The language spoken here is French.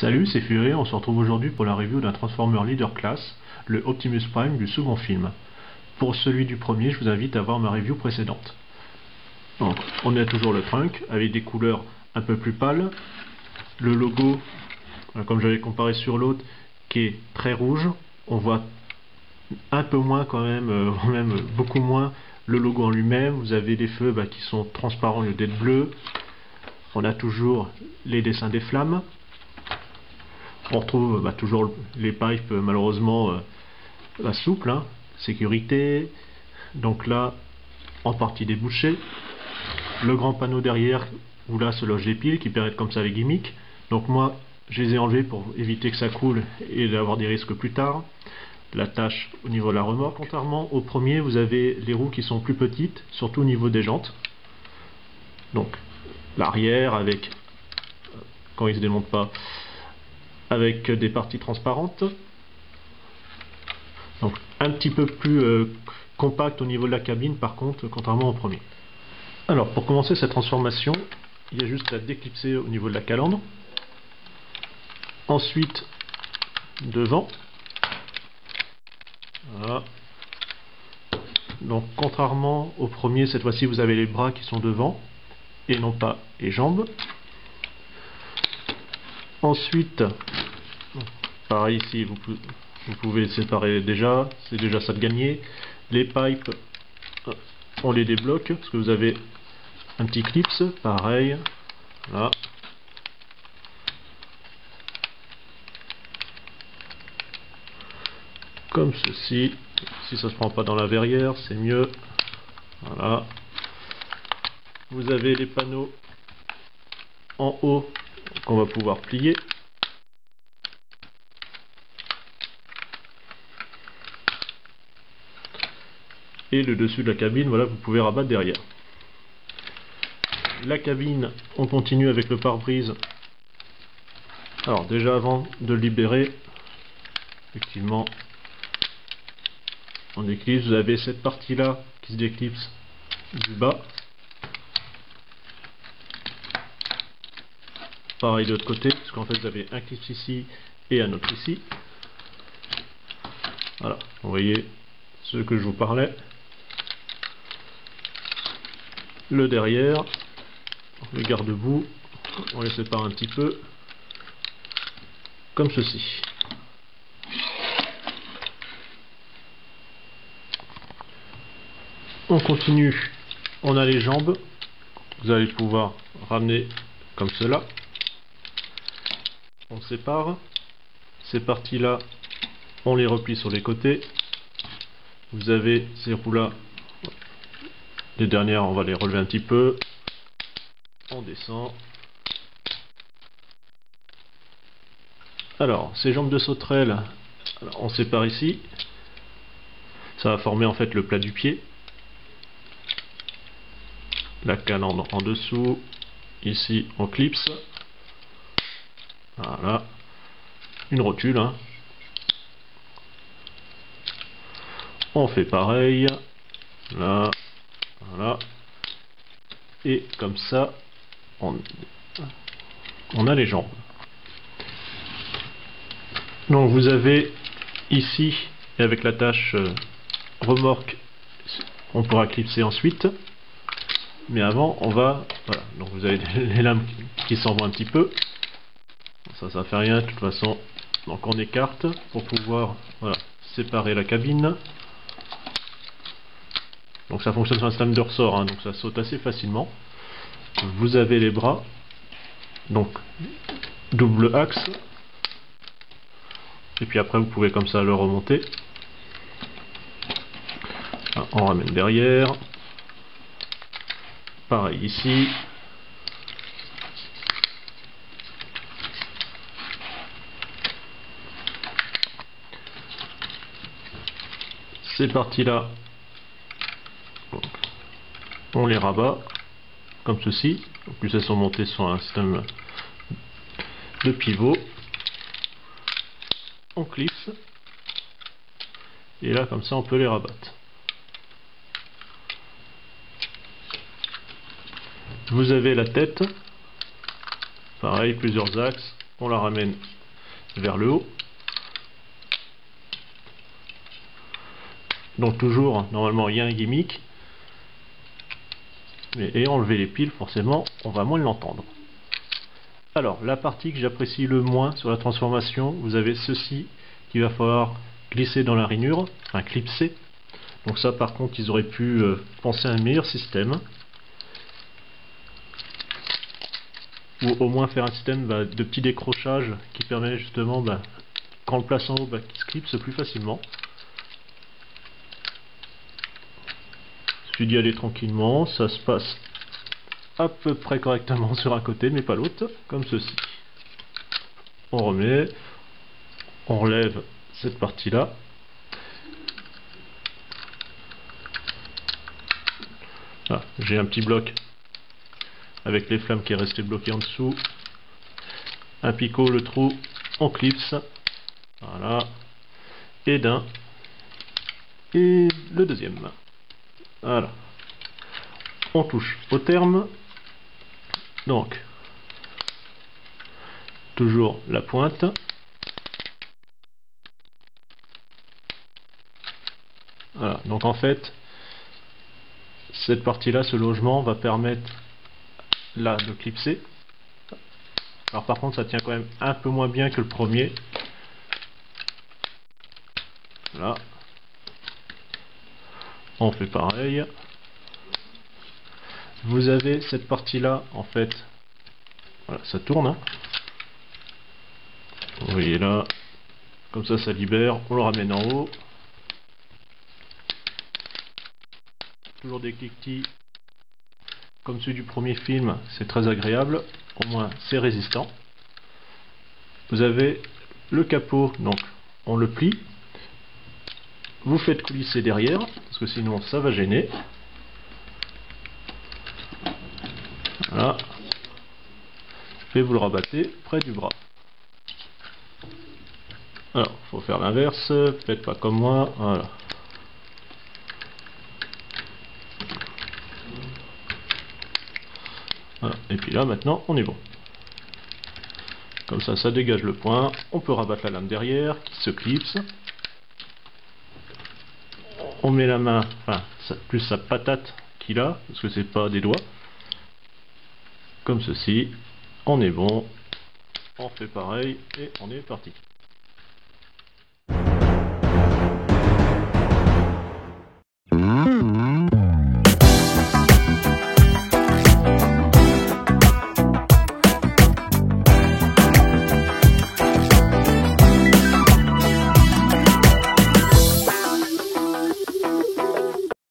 Salut, c'est Fury, on se retrouve aujourd'hui pour la review d'un Transformer Leader Class, le Optimus Prime du second film. Pour celui du premier, je vous invite à voir ma review précédente. Donc, on a toujours le trunk, avec des couleurs un peu plus pâles. Le logo, comme j'avais comparé sur l'autre, qui est très rouge. On voit un peu moins quand même, même beaucoup moins le logo en lui-même. Vous avez des feux qui sont transparents au lieu d'être bleus. On a toujours les dessins des flammes. On retrouve toujours les pipes malheureusement souples, hein. Sécurité, donc là en partie débouché. Le grand panneau derrière où là se logent les piles qui permettent comme ça les gimmicks. Donc moi je les ai enlevés pour éviter que ça coule et d'avoir des risques plus tard. La tâche au niveau de la remorque, contrairement au premier, vous avez les roues qui sont plus petites, surtout au niveau des jantes. Donc l'arrière avec, quand il se démonte pas, avec des parties transparentes. Donc un petit peu plus compact au niveau de la cabine par contre, contrairement au premier. Alors pour commencer cette transformation, il y a juste à déclipser au niveau de la calandre. Ensuite devant. Voilà. Donc contrairement au premier, cette fois-ci vous avez les bras qui sont devant et non pas les jambes. Ensuite, pareil ici, vous pouvez séparer déjà, c'est déjà ça de gagner. Les pipes, on les débloque parce que vous avez un petit clips, pareil, là. Comme ceci, si ça se prend pas dans la verrière, c'est mieux. Voilà. Vous avez les panneaux en haut qu'on va pouvoir plier. Et le dessus de la cabine, voilà, vous pouvez rabattre derrière. La cabine, on continue avec le pare-brise. Alors déjà avant de le libérer, effectivement, on déclipse. Vous avez cette partie là qui se déclipse du bas. Pareil de l'autre côté, parce qu'en fait vous avez un clip ici et un autre ici. Voilà, vous voyez ce que je vous parlais. Le derrière, le garde-boue, on les sépare un petit peu, comme ceci. On continue, on a les jambes, vous allez pouvoir ramener comme cela. On sépare, ces parties là, on les replie sur les côtés. Vous avez ces roues là, les dernières on va les relever un petit peu, on descend. Alors ces jambes de sauterelle, on sépare ici, ça va former en fait le plat du pied. La calandre en dessous, ici on clipse, voilà, une rotule, hein. On fait pareil, là, voilà, et comme ça, on a les jambes. Donc vous avez ici, et avec l'attache remorque, on pourra clipser ensuite. Mais avant, on va, voilà, donc vous avez les lames qui s'en vont un petit peu. Ça fait rien de toute façon. Donc on écarte pour pouvoir, voilà, séparer la cabine. Donc ça fonctionne sur un système de ressort, hein, donc ça saute assez facilement. Vous avez les bras, donc double axe. Et puis après vous pouvez comme ça le remonter. On ramène derrière. Pareil ici. Ces parties là, on les rabat comme ceci. En plus elles sont montées sur un système de pivot. On clipse. Et là comme ça on peut les rabattre. Vous avez la tête, pareil, plusieurs axes, on la ramène vers le haut. Donc toujours, normalement, il y a un gimmick. Et enlever les piles, forcément, on va moins l'entendre. Alors, la partie que j'apprécie le moins sur la transformation, vous avez ceci qu'il va falloir glisser dans la rainure, enfin clipser. Donc ça, par contre, ils auraient pu penser à un meilleur système. Ou au moins faire un système de petits décrochages qui permet justement, quand on le place en haut, qu'il se clipse plus facilement. Il suffit d'y aller tranquillement, ça se passe à peu près correctement sur un côté, mais pas l'autre, comme ceci. On remet, on relève cette partie-là. Ah, j'ai un petit bloc avec les flammes qui est resté bloqué en dessous. Un picot, le trou, on clipse. Voilà. Et d'un. Et le deuxième. Voilà. On touche au terme. Donc, toujours la pointe. Voilà. Donc en fait, cette partie-là, ce logement va permettre là de clipser. Alors par contre, ça tient quand même un peu moins bien que le premier. Là, on fait pareil. Vous avez cette partie-là, en fait, voilà, ça tourne. Hein. Vous voyez là, comme ça libère. On le ramène en haut. Toujours des cliquetis comme celui du premier film, c'est très agréable. Au moins, c'est résistant. Vous avez le capot, donc on le plie. Vous faites coulisser derrière, parce que sinon ça va gêner. Voilà. Et vous le rabattez près du bras. Alors, il faut faire l'inverse, peut-être pas comme moi. Voilà. Voilà. Et puis là, maintenant, on est bon. Comme ça dégage le point. On peut rabattre la lame derrière, qui se clipse. On met la main, enfin, plus sa patate qu'il a, parce que c'est pas des doigts. Comme ceci. On est bon. On fait pareil et on est parti.